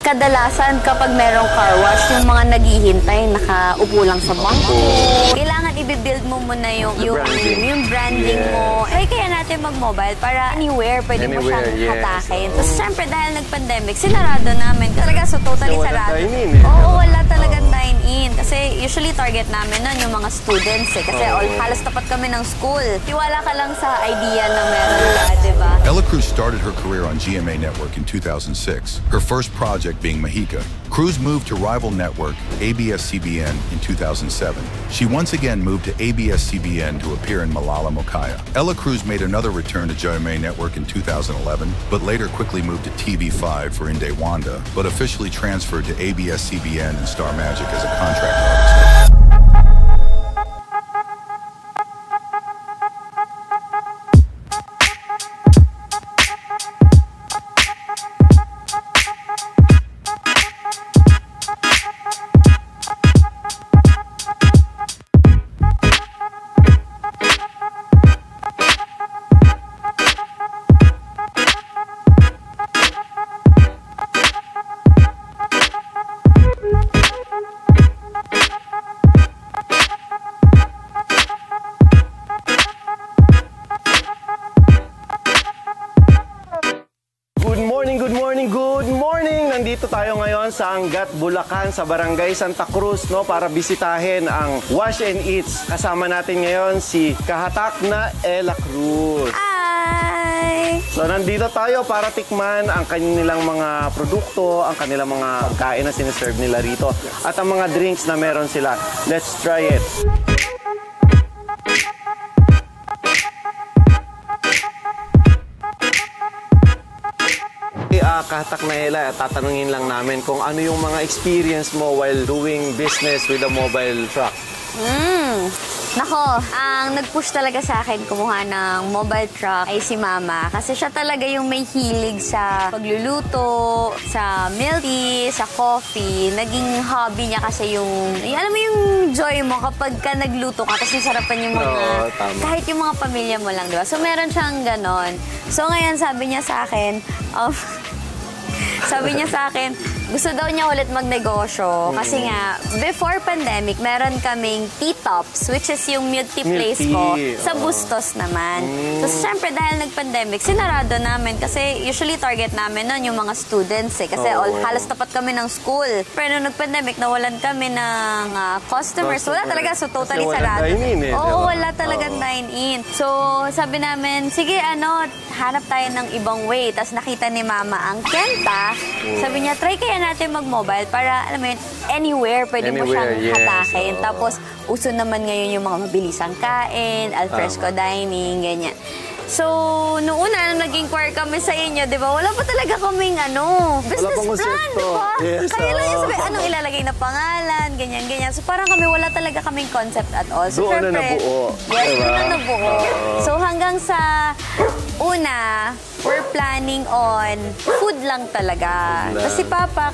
kadalasan kapag merong car wash, yung mga naghihintay, nakaupo lang sa bangko. Kailangan i-build mo muna yung branding mo. Ay, kaya natin mag-mobile para anywhere pwede mo siyang hatakin. Tapos syempre dahil nag-pandemic, sinarado namin. Talaga, so totally sarado. Oo, wala talagang dine-in. Kasi usually target namin nun yung mga students eh. Kasi halos tapat kami ng school. Tiwala ka lang sa idea na meron ka, diba? Ella Cruz started her career on GMA Network in 2006, her first project being Mahika. Cruz moved to rival network ABS-CBN in 2007. She once again moved to ABS-CBN to appear in Malala Mokaya. Ella Cruz made another return to GMA Network in 2011, but later quickly moved to TV5 for Inde Wanda, but officially transferred to ABS-CBN and Star Magic as a contract artist. Good morning! Nandito tayo ngayon sa Angat, Bulacan, sa Barangay Santa Cruz, no, para bisitahin ang Wash and Eats. Kasama natin ngayon si kahatak na Ella Cruz. Hi! So nandito tayo para tikman ang kanilang mga produkto, ang kanilang mga pagkain na siniserve nila rito, at ang mga drinks na meron sila. Let's try it! Kahatak na Ella, tatanungin lang namin kung ano yung mga experience mo while doing business with a mobile truck. Nako, ang nag-push talaga sa akin kumuha ng mobile truck ay si Mama. Kasi siya talaga yung may hilig sa pagluluto, sa milk tea, sa coffee. Naging hobby niya kasi yung, alam mo yung joy mo kapag ka nagluto ka, tapos nasarapan yung mga, kahit yung mga pamilya mo lang, diba? So meron siyang ganon. So ngayon sabi niya sa akin, gusto daw niya ulit magnegosyo. Kasi nga, before pandemic, meron kaming tea tops, which is yung milk tea place ko, sa Bustos naman. So, syempre, dahil nag-pandemic, sinarado namin. Kasi usually target namin nun yung mga students eh. Kasi halos tapat kami ng school. Pero nung nag-pandemic, nawalan kami ng customers. Wala talaga, so totally sarado. Oo, wala talagang dine-in. So, sabi namin, sige, hanap tayo ng ibang way. Tapos nakita ni Mama ang Kenta. Sabi niya, try kaya natin mag-mobile para, alam mo yun, anywhere pwede mo siyang hatakin. Tapos, uso naman ngayon yung mga mabilisang kain, alfresco dining, ganyan. So, noong una, nung nag-inquire kami sa inyo, di ba, wala pa talaga kaming, business plan, di ba? Kaya lang yung sabi, anong ilalagay na pangalan, ganyan. So, parang wala talaga kaming concept at all. So, doon na nabuo. Yes, doon na nabuo. So, hanggang sa una, we're planning on food lang talaga. Kasi Papa,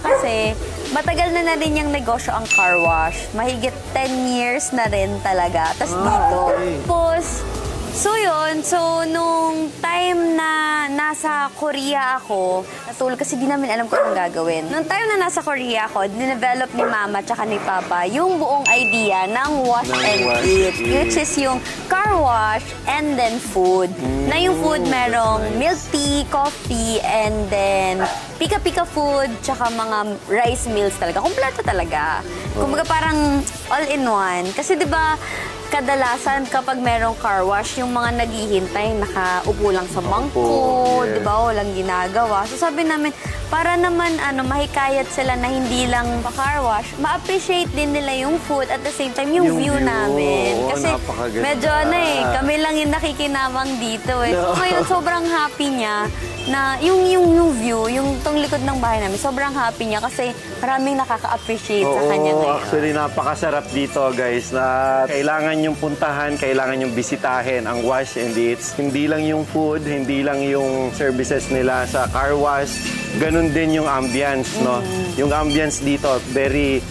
matagal na rin yung negosyo ang car wash. Mahigit 10 years na rin talaga. Tapos dito. Tapos, so yun, nung time na nasa Korea ako, natulog kasi di namin alam kung anong gagawin. Nung time na nasa Korea ako, dinevelop ni Mama tsaka ni Papa yung buong idea ng Wash and Eat, which is yung car wash and then food. Na yung food merong milk tea, coffee, and then pika-pika food, tsaka mga rice meals talaga. Kompleto talaga. Kumbaga parang all-in-one. Kasi di ba, kadalasan kapag merong car wash, yung mga naghihintay, nakaupo lang sa bangko, di ba, walang ginagawa. So sabi namin, para naman mahikayat sila na hindi lang pa-car wash, ma-appreciate din nila yung food at the same time yung view namin. Kasi medyo kami lang yung nakikinamang dito eh. So ngayon, sobrang happy niya na yung view, yung tong likod ng bahay namin, sobrang happy niya kasi maraming nakaka-appreciate sa kanya ngayon. Actually, napakasarap dito, guys, na kailangan yung puntahan, kailangan yung bisitahin ang Wash and Eats. Hindi lang yung food, hindi lang yung services nila sa car wash, ganun din yung ambience, no? Yung ambience dito, very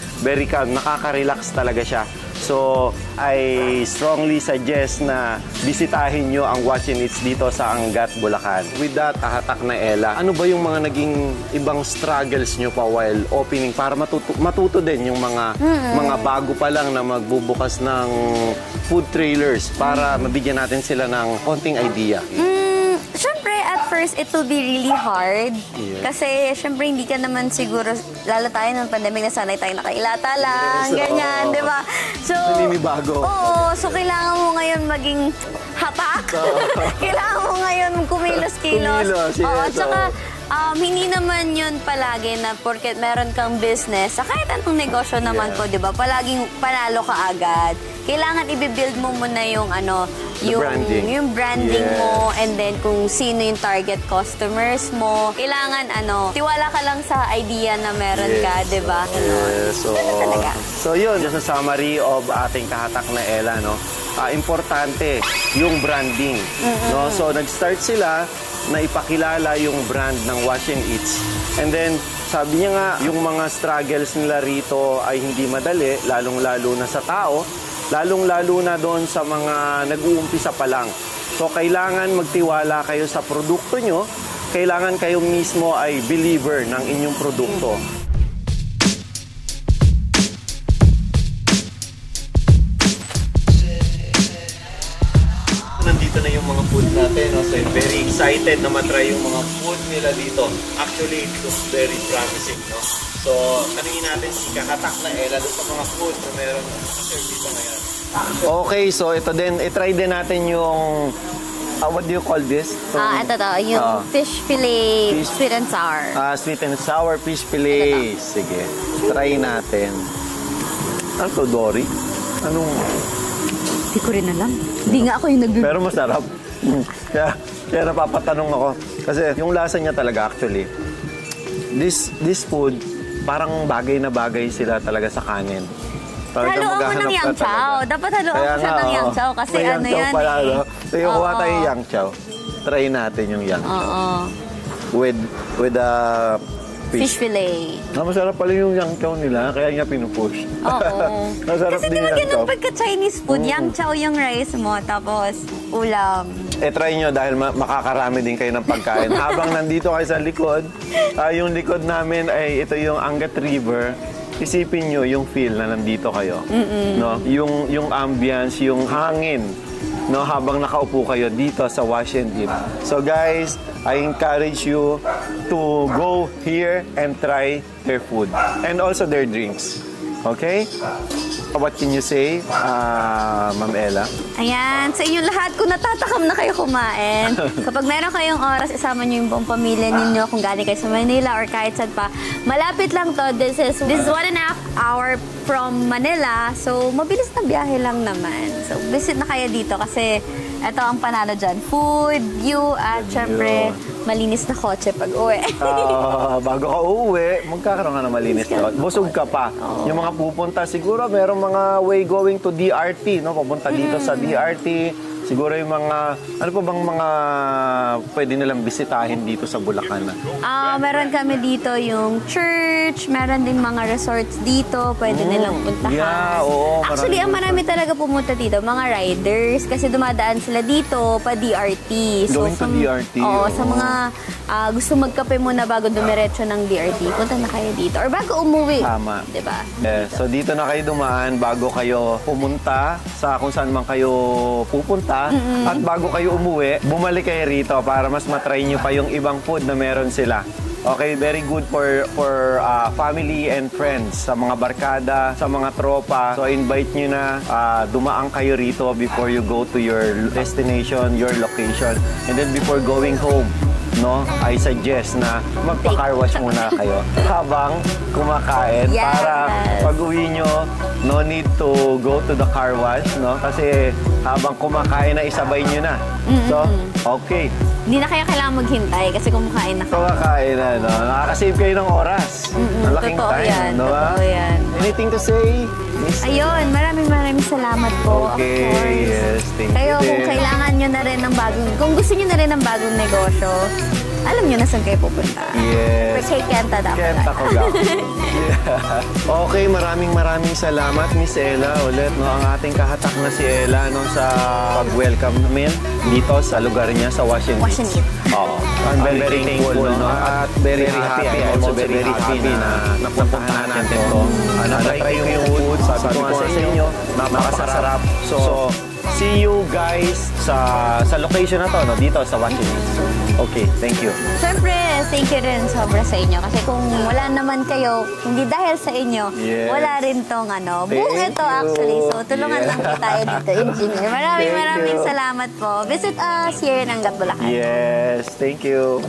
calm, nakaka-relax talaga siya. So, I strongly suggest na bisitahin nyo ang Wash and Eats dito sa Angat, Bulacan. With that, Kahatak na Ella, ano ba yung mga naging ibang struggles nyo pa while opening para matuto din yung mga bago pa lang na magbubukas ng food trailers para mabigyan natin sila ng konting idea? Siyempre, at first, it will be really hard. Yeah. Kasi, siyempre, hindi ka naman siguro, lalo tayo ng pandemic na sanay tayo nakailata lang, Yes, ganyan, di ba? So, Naninibago. Oo, so kailangan mo ngayon maging hatak. Kailangan mo ngayon kumilos-kilos. Kumilos, yes, Oo, tsaka, oo. hindi naman yun palagi na porket meron kang business, sa kahit anong negosyo naman po, di ba? Palaging panalo ka agad. Kailangan i-build mo muna yung yung branding Yes. mo, and then kung sino yung target customers mo. Kailangan tiwala ka lang sa idea na meron ka, di ba? Yes, so, Ganun talaga. so yun, just a summary of ating Kahatak na Ella, no? Importante yung branding, no? So nag-start sila na ipakilala yung brand ng Wash and Eats. And then, sabi niya nga, yung mga struggles nila rito ay hindi madali, lalong-lalo na sa tao, lalong-lalo na doon sa mga nag-uumpisa pa lang. So, kailangan magtiwala kayo sa produkto nyo, kailangan kayo mismo ay believer ng inyong produkto. Nandito na yung mga food natin, no? So I'm very excited na matry yung mga food nila dito. Actually, it looks very promising, no? So, tanungin natin si Kahatak na Ella doon sa mga food na meron serve dito ngayon. Okay, so ito din, itry din natin yung, what do you call this? Ito yung fish fillet, sweet and sour. Sweet and sour fish fillet. Sige, try natin. Ano to, Dory? Anong... Hindi ko rin alam. Hindi nga ako yung Pero masarap. kaya napapatanong ako. Kasi yung lasa niya talaga actually, this food, parang bagay na bagay sila talaga sa kanin. Haluan mo ng yang chow. Dapat haluan mo siya ng yang chow kasi may ano yan pala, eh. no? So yung kuha tayo yang chow. Try natin yung yang chow. With Fish fillet. Masarap pala yung yang chow nila, kaya nga pinupush. Oo. Masarap Kasi din di ba yung yang ganun chow. pagka-Chinese food, yang chow yung rice mo, tapos ulam. Try nyo dahil makakarami din kayo ng pagkain. Habang nandito kayo sa likod, yung likod namin ay ito yung Angat River. Isipin nyo yung feel na nandito kayo. No? Yung ambience, yung hangin, no? Habang nakaupo kayo dito sa Wash and Eat. So guys, I encourage you to go here and try their food. And also their drinks. Okay? What can you say, Ma'am Ella? Ayan, sa inyong lahat, kung natatakam na kayo kumain, kapag meron kayong oras, isama nyo yung buong pamilya ninyo kung galing kayo sa Manila or kahit saan pa. Malapit lang to. This is 1.5 hour from Manila. So, mabilis na biyahe lang naman. So, visit na kayo dito kasi ito ang panalo dyan. Food, view, at syempre, malinis na kotse pag uwi. Bago ka uuwi, magkakaroon ka na malinis na. Busog ka pa. Yung mga pupunta, siguro merong mga way going to DRT, no? Papunta dito sa DRT. Siguro yung mga, ano pa bang mga pwede nilang bisitahin dito sa Bulacan? Meron kami dito yung church, meron ding mga resorts dito, pwede nilang puntahan. Yeah, oo. Actually, ang marami talaga pumunta dito, mga riders, kasi dumadaan sila dito pa DRT. Going to DRT? Oo, sa mga gusto magkape muna bago dumiretso ng DRT, punta na kayo dito. Or bago umuwi. Tama. Diba? Yes. So dito na kayo dumaan bago kayo pumunta sa kung saan man kayo pupunta. At bago kayo umuwi, bumalik kayo rito para mas matry nyo pa yung ibang food na meron sila. Okay, very good for family and friends, sa mga barkada, sa mga tropa. So invite nyo na, dumaan kayo rito before you go to your destination, your location. And then before going home, no, I suggest na magpa-car wash muna kayo habang kumakain. Yes. Para pag-uwi nyo, no need to go to the car wash, no? Kasi habang kumakain na, isabay nyo na. So, okay. Hindi na kayo kailangan maghintay kasi kumakain na kayo. Kumakain na, no? Nakakasave kayo ng oras. Malaking Totoo time, yan, no? totoo yan. Anything to say, Miss? Ayun, maraming salamat po. Okay, of course. yes, thank Kayo, you kung din. kailangan nyo na rin ng bagong, kung gusto nyo na rin ng bagong negosyo, alam nyo na saan kayo pupunta. Yes. Kay Kenta dapat. Kenta ko Okay, maraming salamat, Miss Ella, ulit. No, ang ating kahatak na si Ella no, sa pag-welcome namin dito sa lugar niya sa Wash and Eat. Oo. I'm very thankful, no? At very happy. I'm also very happy na napuntahan natin to. Na-try yung food, sabi ko nga sa inyo, napakasarap. So, see you guys sa location na to, no? Dito sa Wash and Eat. Okay, thank you. Siyempre, thank you rin sobra sa inyo. Kasi kung wala naman kayo, hindi dahil sa inyo, wala rin tong buong ito actually. So, tulungan lang po tayo dito, engineer. Maraming salamat po. Visit us here in Angat, Bulacan. Yes, thank you.